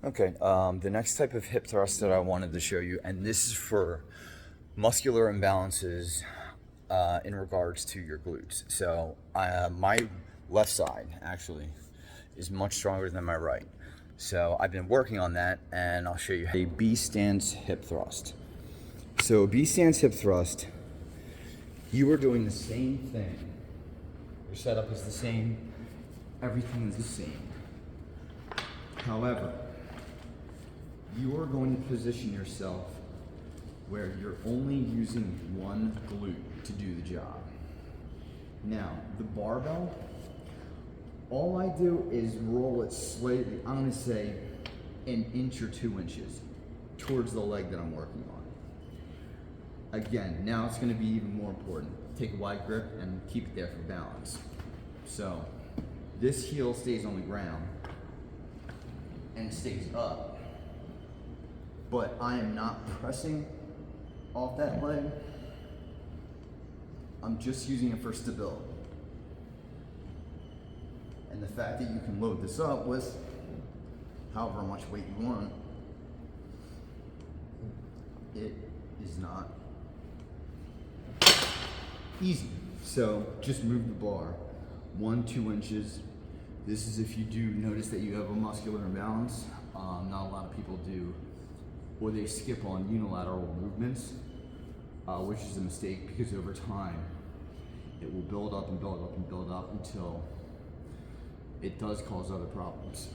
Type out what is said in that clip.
Okay, the next type of hip thrust that I wanted to show you, and this is for muscular imbalances in regards to your glutes. So my left side actually is much stronger than my right. So I've been working on that, and I'll show you a B stance hip thrust. So B stance hip thrust, you are doing the same thing. Your setup is the same. Everything is the same. However, you are going to position yourself where you're only using one glute to do the job. Now, the barbell, all I do is roll it slightly, I'm gonna say an inch or 2 inches towards the leg that I'm working on. Again, now it's gonna be even more important. Take a wide grip and keep it there for balance. So, this heel stays on the ground and stays up, but I am not pressing off that leg. I'm just using it for stability. And the fact that you can load this up with however much weight you want, it is not easy. So just move the bar 1-2 inches. This is if you do notice that you have a muscular imbalance. Not a lot of people do, or they skip on unilateral movements, which is a mistake because over time it will build up and build up and build up until it does cause other problems.